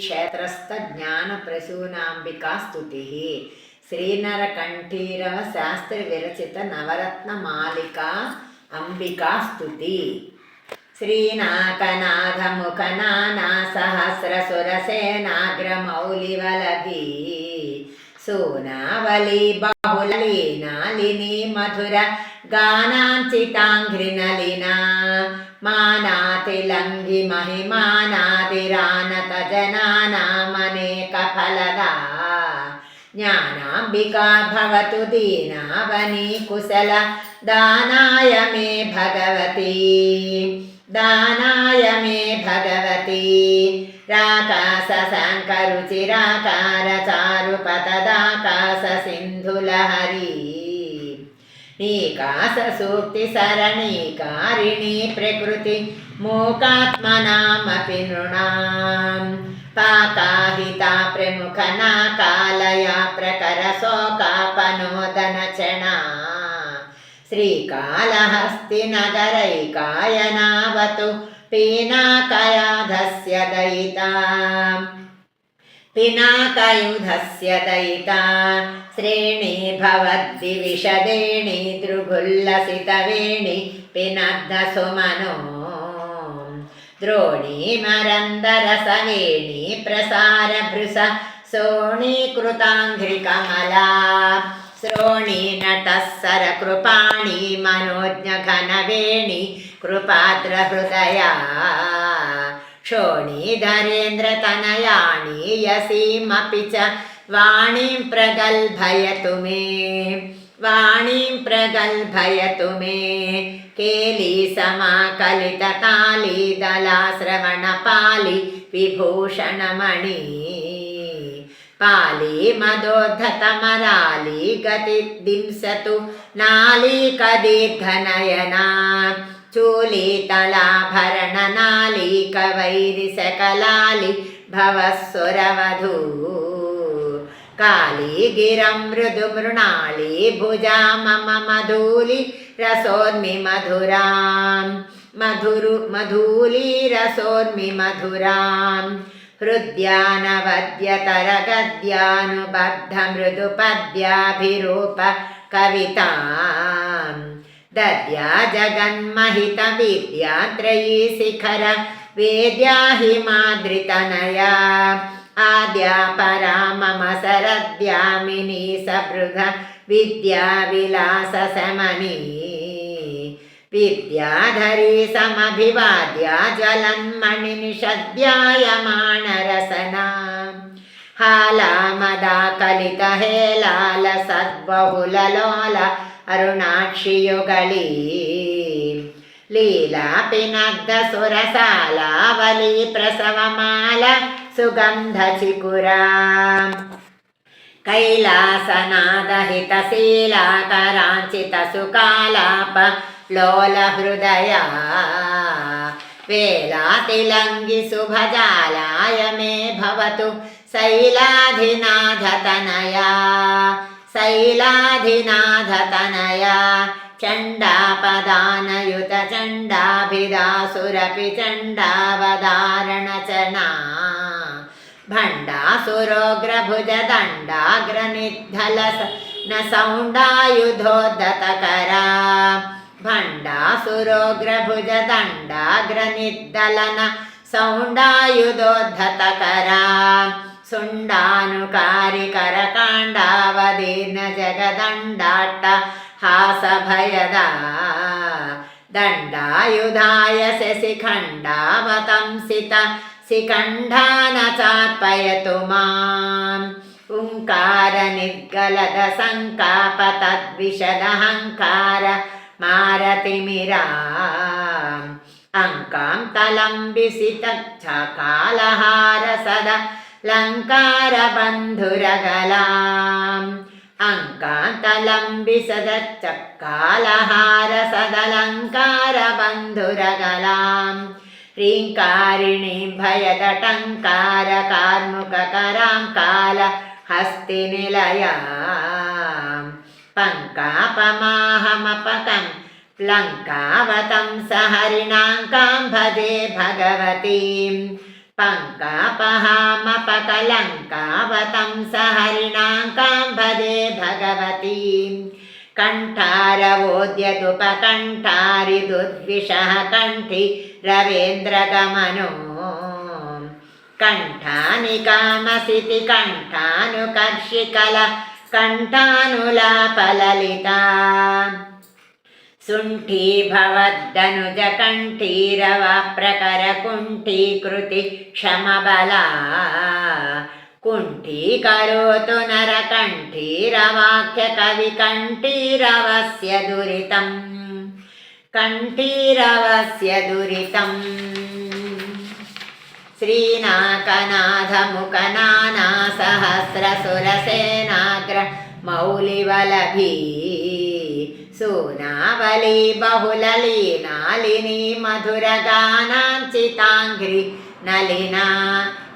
क्षेत्रस्थज्ञानप्रसूनाम्बिका स्तुतिः श्रीनरकण्ठीरव शास्त्रिविरचित नवरत्नमालिका अंबिका स्तुति श्रीनाकनाथमुखनाना सहस्रसुरसेनाग्रमौलिवलभी सूनावली बहुललीनालिनी मधुर गानाञ्चिताङ्घ्रिनलिना मानातिलङ्घि महिमानादिरानत जनानामनेकफलदा ज्ञानाम्बिका भवतु दीनावनी कुशल दानाय मे भगवती दानाय मे भगवती राकास शङ्करुचिराकार चारुपतदाकाश सिन्धुलहरी नीकास सूक्ति सरणीकारिणी प्रकृति मूकात्मनामपि नृणां पाकाहिता प्रमुखना कालया प्रकरशोकापनोदनचणा श्रीकालहस्तिनगरैकायनावतु पिनाकयाधस्य दयिता पिनाकयुधस्य दयिता श्रेणी भवद्दिविषदेणी दृगुल्लसितवेणी पिनद्धसुमनो द्रोणी मरन्दरसवेणी प्रसारभृश सोणीकृताङ्घ्रिकमला श्रोणी नटः सरकृपाणी मनोज्ञघनवेणी कृपाद्रहृदया क्षोणीधरेन्द्रतनयाणी यसीमपि च वाणीं प्रगल्भयतु मे वाणीं प्रगल्भयतु मे केली समाकलितताली दलाश्रवणपाली विभूषणमणि पाली मदोद्धतमराली गतिदिंसतु नालीकदीर्घनयना चूलीतलाभरणनालीकवैरिसकलाली भवस्सुरवधू काली गिरं मृदुमृणाली भुजा मम मधूली रसोन्मि मधुरां मधूली रसोन्मि मधुरां हृद्यानवद्यतरगद्यानुबद्ध मृदुपद्याभिरूप कवितां दद्या जगन्महितविद्या त्रयी शिखर वेद्या हिमाद्रितनया आद्या परा मम शरद्यामिनी सबृध विद्याविलासशमनी विद्याधरी समभिवाद्या ज्वलन्मणिनिषद्यायमाणरसना हालामदाकलितहेलाल सद्बहुललोल अरुणाक्षियुगली लीलापिनद्दसुरसालावली प्रसवमाल सुगन्धचिकुरा कैलासनादहितशीलाकराञ्चितसुकालाप लोलहृदया वेलातिलङ्घि शुभजालाय मे भवतु शैलाधिनाथतनया शैलाधिनाथतनया चण्डापदानयुत चण्डाभिदासुरपि चण्डावदारणचना भण्डासुरोग्रभुज दण्डाग्रनिद्धलस न सौण्डायुधोद्धतकरा भण्डासुरोग्रभुज दण्डाग्रनिद्धलन सौण्डायुधोद्धतकरा सुण्डानुकारिकरकाण्डावदीर्ण जगदण्डाट्ट हासभयदा दण्डायुधाय शशिखण्डावतंसित शिखण्डान चात्पयतु माम् ओङ्कारनिर्गलद सङ्कापतद्विशदहङ्कार मारतिमिराम् अङ्कां तलम्बिसितच्छकालहार सदा लङ्कारबन्धुरगलाम् अङ्कान्तलम्बिसदच्चक्कालहार सदलङ्कारबन्धुरगलाम् ह्रीङ्कारिणीं भयदटङ्कार कार्मुककरां काल हस्तिनिलयाम् पङ्कापमाहमपकं लङ्कावतं सहरिणाङ्कां भजे भगवतीं पङ्कापहामपकलङ्कावतंसहरिणाङ्कां भजे भगवतीं कण्ठारवोद्यदुपकण्ठारिदुद्विषः कण्ठी रवेन्द्रगमनो कण्ठानि कामसिति कण्ठानुकर्षिकला कण्ठानुलापललिता सुण्ठी भवद्दनुजकण्ठीरवप्रकरकुण्ठीकृति क्षमबला कुण्ठीकरोतु नरकण्ठीरवाक्यकविकण्ठीरवस्य दुरितम् कण्ठीरवस्य दुरितम् श्रीनाकनाथमुखनानासहस्रसुरसेनाग्र मौलिवलभी सूनावली बहुललीनालिनी मधुरगानाञ्चिताङ्घ्रि नलिना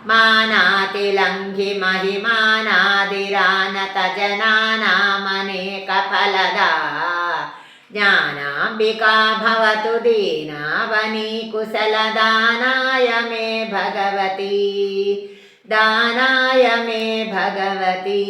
मानातिलङ्घि महिमानादिरानतजनानामनेकफलदा ज्ञानाम्बिका भवतु दीनावनी कुशलदानाय मे भगवती दानाय मे भगवती।